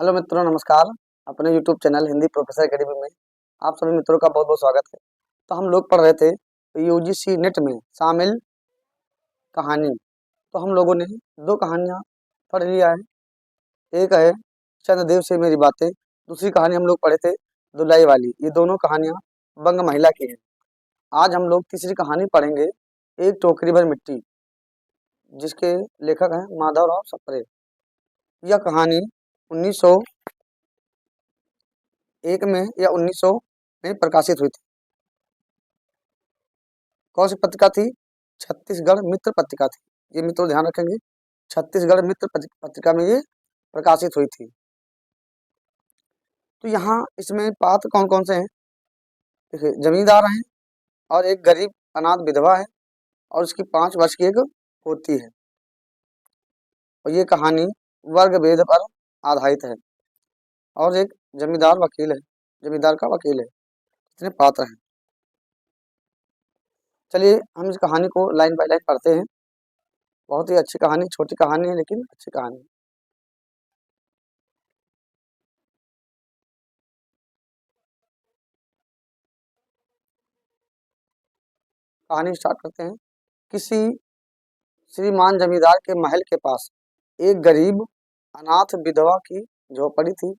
Hello मित्रों, नमस्कार। अपने YouTube channel Hindi professor academy में आप सभी मित्रों का बहुत बहुत स्वागत है। तो हम लोग पढ़ रहे थे यूजीसी नेट में शामिल कहानी। तो हम लोगों ने दो कहानियां पढ़ लिया है। एक है चंद्रदेव से मेरी बातें, दूसरी कहानी हम लोग पढ़े थे दुलाई वाली। ये दोनों कहानियां बंग महिला की हैं। आज हम लोग तीसरी कहानी पढ़ेंगे, एक टोकरी भर मिट्टी, जिसके लेखक हैं माधवराव सप्रे। यह कहानी 1901 में या 1900 में प्रकाशित हुई थी। कौन सी पत्रिका थी? छत्तीसगढ़ मित्र पत्रिका थी। ये मित्रों ध्यान रखेंगे, छत्तीसगढ़ मित्र पत्रिका में ये प्रकाशित हुई थी। तो यहाँ इसमें पात्र कौन कौन से हैं? देखिए, जमींदार हैं और एक गरीब अनाथ विधवा है और उसकी 5 वर्ष की एक पोती है। और ये कहानी वर्ग भेद पर आधारित है। और एक जमींदार वकील है, जमींदार का वकील है। इतने पात्र हैं। चलिए हम इस कहानी को लाइन बाय लाइन पढ़ते हैं। बहुत ही अच्छी कहानी, छोटी कहानी है लेकिन अच्छी कहानी है। कहानी स्टार्ट करते हैं। किसी श्रीमान जमींदार के महल के पास एक गरीब अनाथ विधवा की झोपड़ी थी।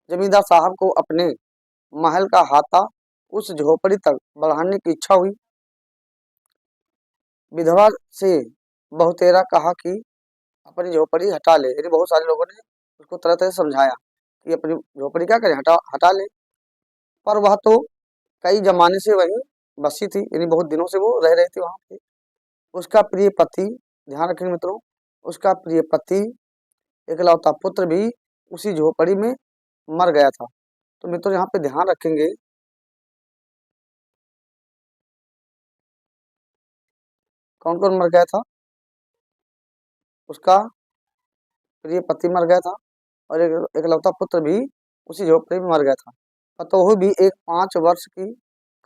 जमींदार साहब को अपने महल का हाथा उस झोपड़ी तक बढ़ाने की इच्छा हुई। विधवा से बहुतेरा कहा कि अपनी झोपड़ी हटा ले। यानी बहुत सारे लोगों ने उसको तरह तरह से समझाया कि अपनी झोपड़ी क्या करें, हटा हटा ले। पर वह तो कई जमाने से वहीं बसी थी, यानी बहुत दिनों से वो रह रही थी वहां पे। उसका प्रिय पति, ध्यान रखेंगे मित्रों, उसका प्रिय पति इकलौता पुत्र भी उसी झोपड़ी में मर गया था। तो मित्रों यहाँ पे ध्यान रखेंगे, कौन कौन मर गया था? उसका प्रिय पति मर गया था और एक इकलौता पुत्र भी उसी झोपड़ी में मर गया था। पतोहू भी एक 5 वर्ष की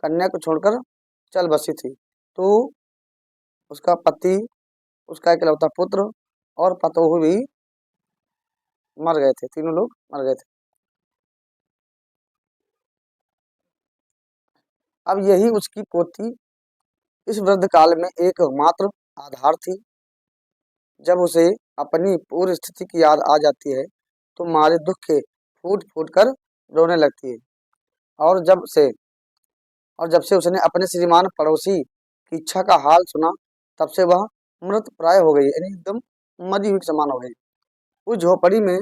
कन्या को छोड़कर चल बसी थी। तो उसका पति, उसका इकलौता पुत्र और पतोहू भी मर गए थे। तीनों लोग मर गए थे। अब यही उसकी पोती इस वृद्ध काल में एकमात्र आधार थी। जब उसे अपनी पूर्व स्थिति की याद आ जाती है तो मारे दुख के फूट फूट कर रोने लगती है। और जब से उसने अपने श्रीमान पड़ोसी की इच्छा का हाल सुना, तब से वह मृत प्राय हो गई, यानी एकदम मरी हुई के समान हो गई। उस झोपड़ी में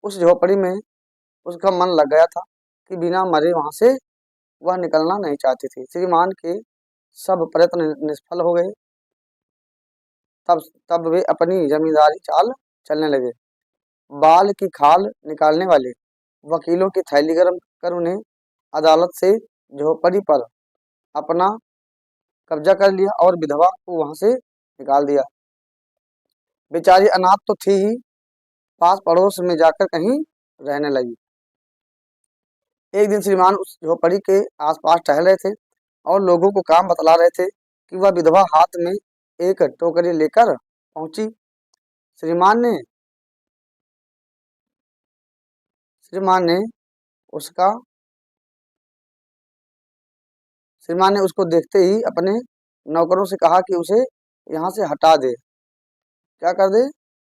उस झोपड़ी में उसका मन लग गया था कि बिना मरे वहां से वह निकलना नहीं चाहती थी। श्रीमान के सब प्रयत्न निष्फल हो गए। तब तब वे अपनी जमींदारी चाल चलने लगे। बाल की खाल निकालने वाले वकीलों की थैली गर्म कर उन्हें अदालत से झोपड़ी पर अपना कब्जा कर लिया और विधवा को वहां से निकाल दिया। बेचारी अनाथ तो थी ही, पास पड़ोस में जाकर कहीं रहने लगी। एक दिन श्रीमान उस झोपड़ी के आसपास टहल रहे थे और लोगों को काम बतला रहे थे कि वह विधवा हाथ में एक टोकरी लेकर पहुंची। श्रीमान ने श्रीमान ने उसका श्रीमान ने उसको देखते ही अपने नौकरों से कहा कि उसे यहाँ से हटा दे। क्या कर दे?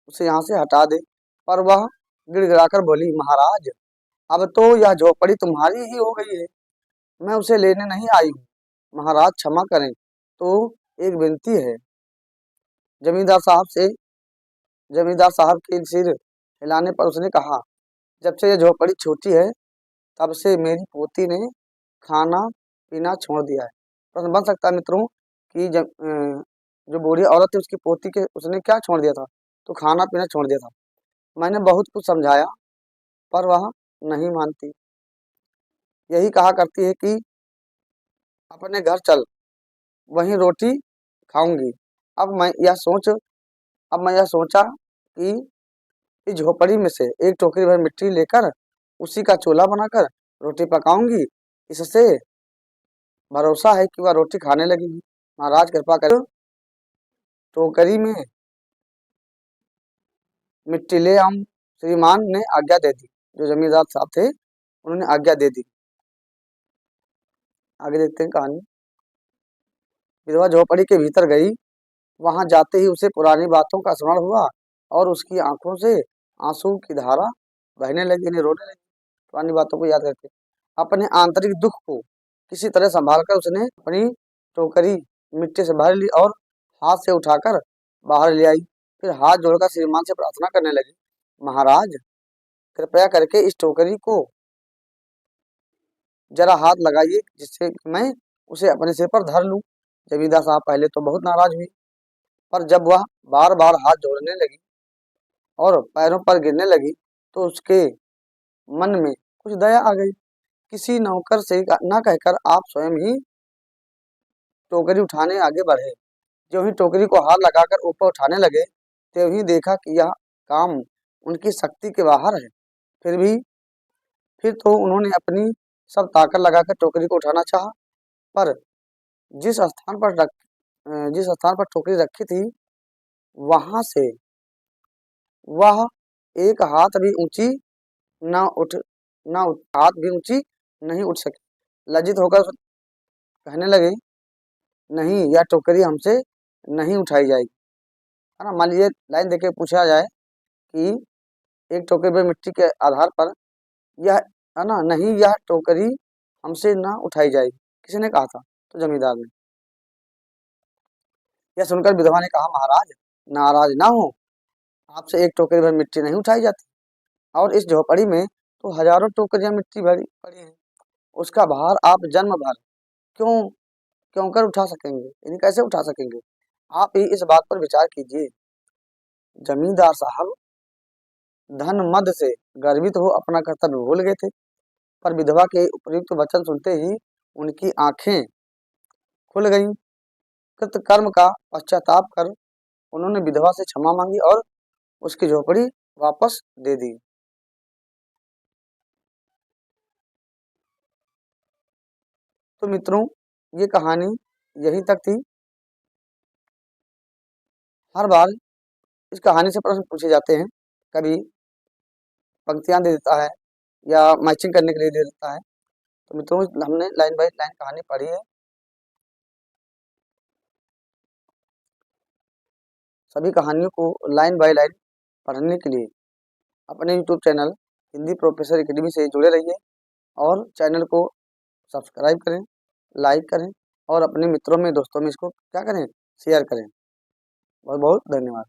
उसे यहाँ से हटा दे। पर वह गिड़गिड़ाकर बोली, महाराज, अब तो यह झोपड़ी तुम्हारी ही हो गई है, मैं उसे लेने नहीं आई हूँ। महाराज क्षमा करें, तो एक विनती है। जमींदार साहब से जमींदार साहब के सिर हिलाने पर उसने कहा, जब से यह झोपड़ी छोटी है तब से मेरी पोती ने खाना पीना छोड़ दिया है। प्रश्न बन सकता है मित्रों कि जो बूढ़ी औरत है उसकी पोती के उसने क्या छोड़ दिया था? तो खाना पीना छोड़ दिया था। मैंने बहुत कुछ समझाया पर वह नहीं मानती। यही कहा करती है कि अपने घर चल, वहीं रोटी खाऊंगी। अब मैं यह सोच अब मैं यह सोचा कि इस झोपड़ी में से एक टोकरी भर मिट्टी लेकर उसी का चूल्हा बनाकर रोटी पकाऊंगी। इससे भरोसा है कि वह रोटी खाने लगेगी। महाराज कृपा कर टोकरी में मिट्टी ले आऊं। श्रीमान ने आज्ञा दे दी। जो जमींदार साहब थे उन्होंने आज्ञा दे दी। आगे देखते हैं कहानी। विधवा झोपड़ी के भीतर गई। वहां जाते ही उसे पुरानी बातों का स्मरण हुआ और उसकी आंखों से आंसू की धारा बहने लगी, यानी रोने लगी पुरानी बातों को याद करके। अपने आंतरिक दुख को किसी तरह संभाल कर उसने अपनी टोकरी मिट्टी से भर ली और हाथ से उठाकर बाहर ले आई। फिर हाथ जोड़कर श्रीमान से प्रार्थना करने लगी, महाराज कृपया करके इस टोकरी को जरा हाथ लगाइए जिससे कि मैं उसे अपने सिर पर धर लूं। जमींदार साहब पहले तो बहुत नाराज हुई, पर जब वह बार बार हाथ जोड़ने लगी और पैरों पर गिरने लगी तो उसके मन में कुछ दया आ गई। किसी नौकर से न कहकर आप स्वयं ही टोकरी उठाने आगे बढ़े। जो ही टोकरी को हाथ लगाकर ऊपर उठाने लगे, त्यों ही देखा कि यह काम उनकी शक्ति के बाहर है। फिर तो उन्होंने अपनी सब ताकत लगाकर टोकरी को उठाना चाहा, पर जिस स्थान पर टोकरी रखी थी वहां से वह एक हाथ भी ऊंची न उठ न उठ, हाथ भी ऊंची नहीं उठ सकी। लज्जित होकर कहने लगे, नहीं यह टोकरी हमसे नहीं उठाई जाएगी, है ना। मान लीजिए लाइन देके पूछा जाए कि एक टोकरी पर मिट्टी के आधार पर यह, है ना, नहीं यह टोकरी हमसे ना उठाई जाएगी, किसी ने कहा था? तो जमींदार ने। यह सुनकर विधवा ने कहा, महाराज नाराज ना हो, आपसे एक टोकरी भर मिट्टी नहीं उठाई जाती और इस झोपड़ी में तो हजारों टोकरियां मिट्टी भरी पड़ी हैं। उसका भार आप जन्म भर क्यों क्यों कर उठा सकेंगे, यानी कैसे उठा सकेंगे? आप ही इस बात पर विचार कीजिए। जमींदार साहब धन मद से गर्वित हो अपना कर्तव्य भूल गए थे, पर विधवा के उपयुक्त वचन सुनते ही उनकी आंखें खुल गईं। कृतकर्म का पश्चाताप कर उन्होंने विधवा से क्षमा मांगी और उसकी झोपड़ी वापस दे दी। तो मित्रों, ये कहानी यहीं तक थी। हर बार इस कहानी से प्रश्न पूछे जाते हैं, कभी पंक्तियां दे देता है या मैचिंग करने के लिए दे देता है। तो मित्रों, हमने लाइन बाय लाइन कहानी पढ़ी है। सभी कहानियों को लाइन बाय लाइन पढ़ने के लिए अपने YouTube channel Hindi professor academy से जुड़े रहिए और चैनल को सब्सक्राइब करें, लाइक करें और अपने मित्रों में, दोस्तों में इसको क्या करें, शेयर करें। बहुत बहुत धन्यवाद।